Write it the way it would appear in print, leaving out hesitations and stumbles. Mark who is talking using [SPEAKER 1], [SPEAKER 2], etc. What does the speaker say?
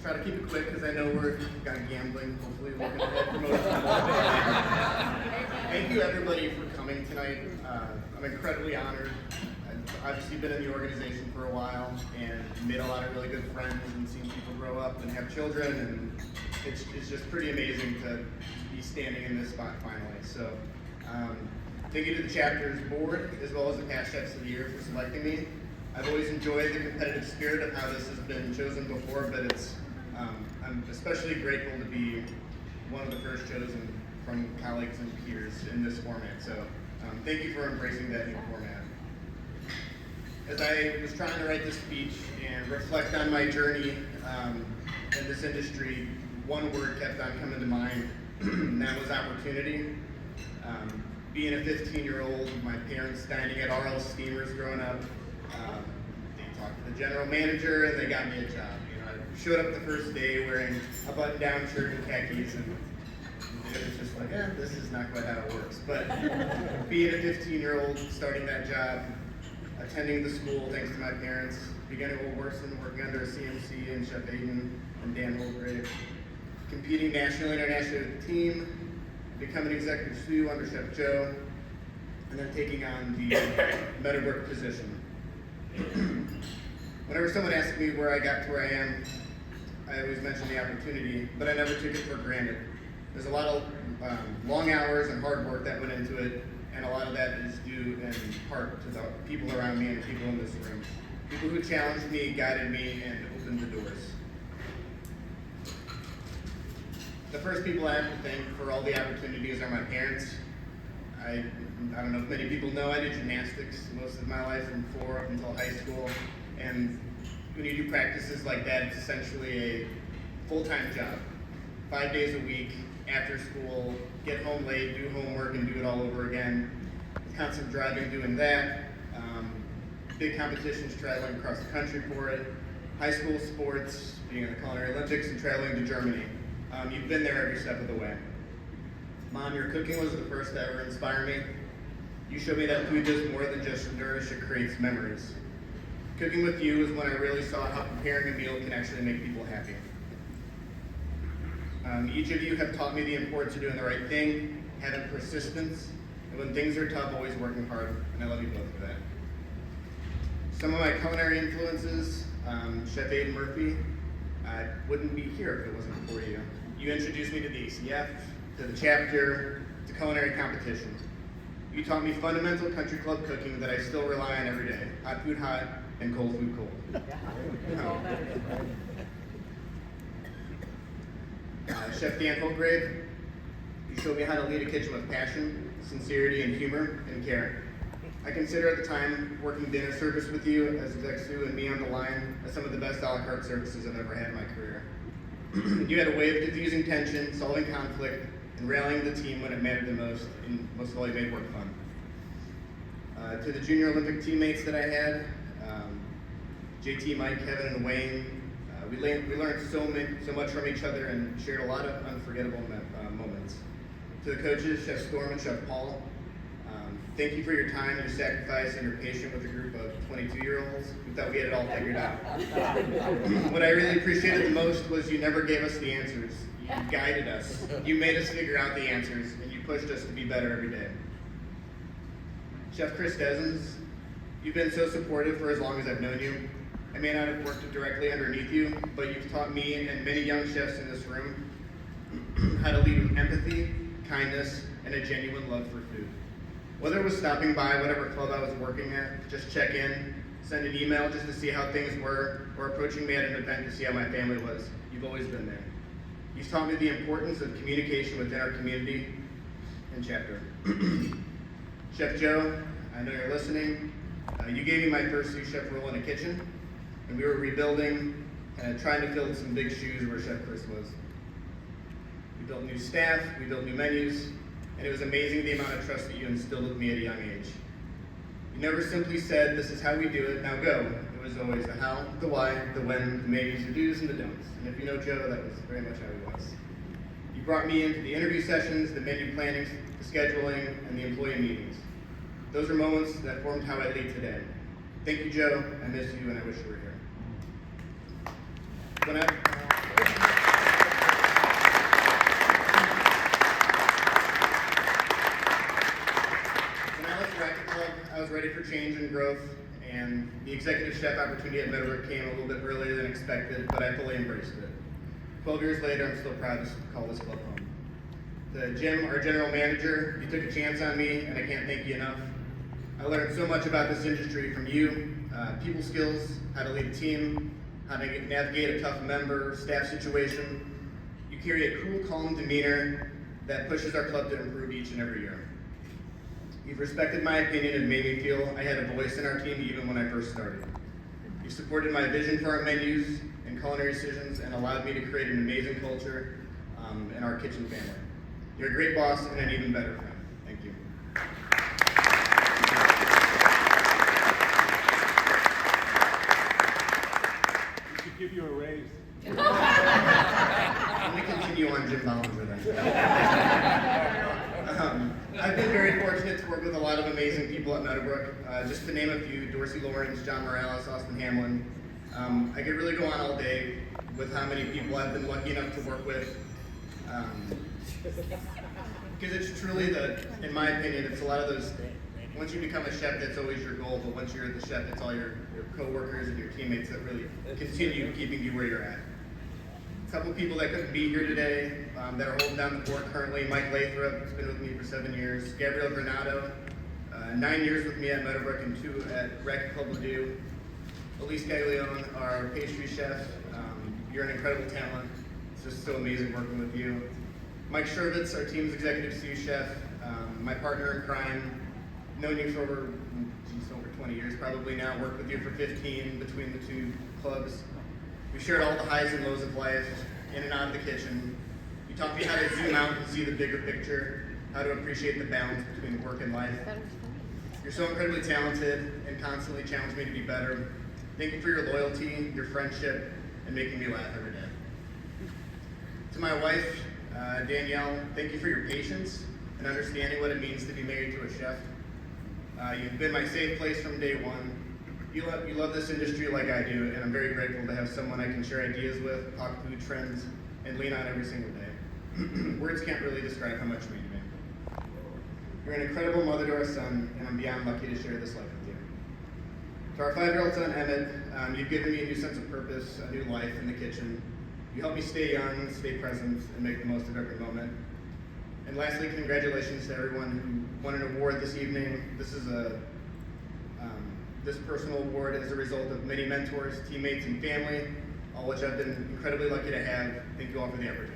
[SPEAKER 1] try to keep it quick because I know we're got gambling, hopefully looking ahead for most of Thank you everybody for coming tonight. I'm incredibly honored. I've obviously been in the organization for a while and made a lot of really good friends and seen people grow up and have children, and it's just pretty amazing to be standing in this spot finally. So thank you to the chapter's board as well as the past chefs of the year for selecting me. I've always enjoyed the competitive spirit of how this has been chosen before, but I'm especially grateful to be one of the first chosen from colleagues and peers in this format. So thank you for embracing that new format. As I was trying to write this speech and reflect on my journey in this industry, one word kept on coming to mind, and that was opportunity. Being a 15-year-old, my parents dining at RL Steamers growing up, they talked to the general manager and they got me a job. I showed up the first day wearing a button-down shirt and khakis, and it was just like, this is not quite how it works. But being a 15-year-old, starting that job, attending the school thanks to my parents, beginning at Wilson, working under a CMC and Chef Aiden and Dan Holgrave, competing nationally and internationally with the team, becoming executive sous under Chef Joe, and then taking on the Meadowbrook position. Whenever someone asks me where I got to where I am, I always mention the opportunity, but I never took it for granted. There's a lot of long hours and hard work that went into it, and a lot of that is due in part to the people around me and the people in this room. People who challenged me, guided me, and opened the doors. The first people I have to thank for all the opportunities are my parents. I don't know if many people know, I did gymnastics most of my life from 4 up until high school. And when you do practices like that, it's essentially a full-time job. 5 days a week, after school, get home late, do homework, and do it all over again. Constant driving, doing that. Big competitions, traveling across the country for it. High school sports, being in the Culinary Olympics, and traveling to Germany. You've been there every step of the way. Mom, your cooking was the first to ever inspire me. You showed me that food does more than just nourish, it creates memories. Cooking with you is when I really saw how preparing a meal can actually make people happy. Each of you have taught me the importance of doing the right thing, having persistence, and when things are tough, always working hard, and I love you both for that. Some of my culinary influences, Chef Aiden Murphy, I wouldn't be here if it wasn't for you. You introduced me to the ACF, to the chapter, to culinary competition. You taught me fundamental country club cooking that I still rely on every day. Hot food hot, and cold food cold. Chef Dan Holgrave, you showed me how to lead a kitchen with passion, sincerity, and humor, and care. I consider at the time working dinner service with you as exec sous and me on the line as some of the best a la carte services I've ever had in my career. You had a way of diffusing tension, solving conflict, and rallying the team when it mattered the most, and most of all, you made work fun. To the junior Olympic teammates that I had, JT, Mike, Kevin, and Wayne, we learned so much from each other and shared a lot of unforgettable moments. To the coaches, Chef Storm and Chef Paul, thank you for your time, your sacrifice, and your patience with a group of 22-year-olds who thought we had it all figured out. What I really appreciated the most was you never gave us the answers. You guided us. You made us figure out the answers, and you pushed us to be better every day. Chef Chris Desens, you've been so supportive for as long as I've known you. I may not have worked directly underneath you, but you've taught me and many young chefs in this room how to lead with empathy, kindness, and a genuine love for food. Whether it was stopping by whatever club I was working at, just check in, send an email just to see how things were, or approaching me at an event to see how my family was, you've always been there. You've taught me the importance of communication within our community and chapter. Chef Joe, I know you're listening. You gave me my first sous chef role in a kitchen, and we were rebuilding and trying to fill some big shoes where Chef Chris was. We built new staff, we built new menus, and it was amazing the amount of trust that you instilled with me at a young age. You never simply said, this is how we do it, now go. It was always the how, the why, the when, the maybes, the do's, and the don'ts. And if you know Joe, that was very much how he was. You brought me into the interview sessions, the menu planning, the scheduling, and the employee meetings. Those are moments that formed how I lead today. Thank you, Joe. I miss you, and I wish you were here. growth, and the executive chef opportunity at Meadowbrook came a little bit earlier than expected, but I fully embraced it. 12 years later, I'm still proud to call this club home. To Jim, our general manager, you took a chance on me, and I can't thank you enough. I learned so much about this industry from you, people skills, how to lead a team, how to navigate a tough member, staff situation. You carry a cool, calm demeanor that pushes our club to improve each and every year. You've respected my opinion and made me feel I had a voice in our team even when I first started. You've supported my vision for our menus and culinary decisions and allowed me to create an amazing culture in our kitchen family. You're a great boss and an even better friend. Thank you.
[SPEAKER 2] We should give you a raise.
[SPEAKER 1] I'm going to continue on Jim Bollinger then. I've been very fortunate to work with a lot of amazing people at Meadowbrook. Just to name a few, Dorsey Lawrence, John Morales, Austin Hamlin. I could really go on all day with how many people I've been lucky enough to work with. Because it's truly in my opinion, it's a lot of those, once you become a chef, that's always your goal, but once you're the chef, it's all your co-workers and your teammates that really continue keeping you where you're at. A couple of people that couldn't be here today that are holding down the fort currently. Mike Lathrop has been with me for 7 years. Gabrielle Granado, 9 years with me at Meadowbrook and 2 at Racket Club Ladue. Elise Gaglione, our pastry chef. You're an incredible talent. It's just so amazing working with you. Mike Shervitz, our team's executive sous chef. My partner in crime. Known you for over 20 years probably now. Worked with you for 15 between the 2 clubs. We shared all the highs and lows of life, in and out of the kitchen. You taught me how to zoom out and see the bigger picture, how to appreciate the balance between work and life. You're so incredibly talented and constantly challenge me to be better. Thank you for your loyalty, your friendship, and making me laugh every day. To my wife, Danielle, thank you for your patience and understanding what it means to be married to a chef. You've been my safe place from day one. You love this industry like I do, and I'm very grateful to have someone I can share ideas with, talk food trends, and lean on every single day. Words can't really describe how much you mean to me. You're an incredible mother to our son, and I'm beyond lucky to share this life with you. To our 5-year-old son, Emmett, you've given me a new sense of purpose, a new life in the kitchen. You help me stay young, stay present, and make the most of every moment. And lastly, congratulations to everyone who won an award this evening. This personal award is a result of many mentors, teammates, and family, all which I've been incredibly lucky to have. Thank you all for the opportunity.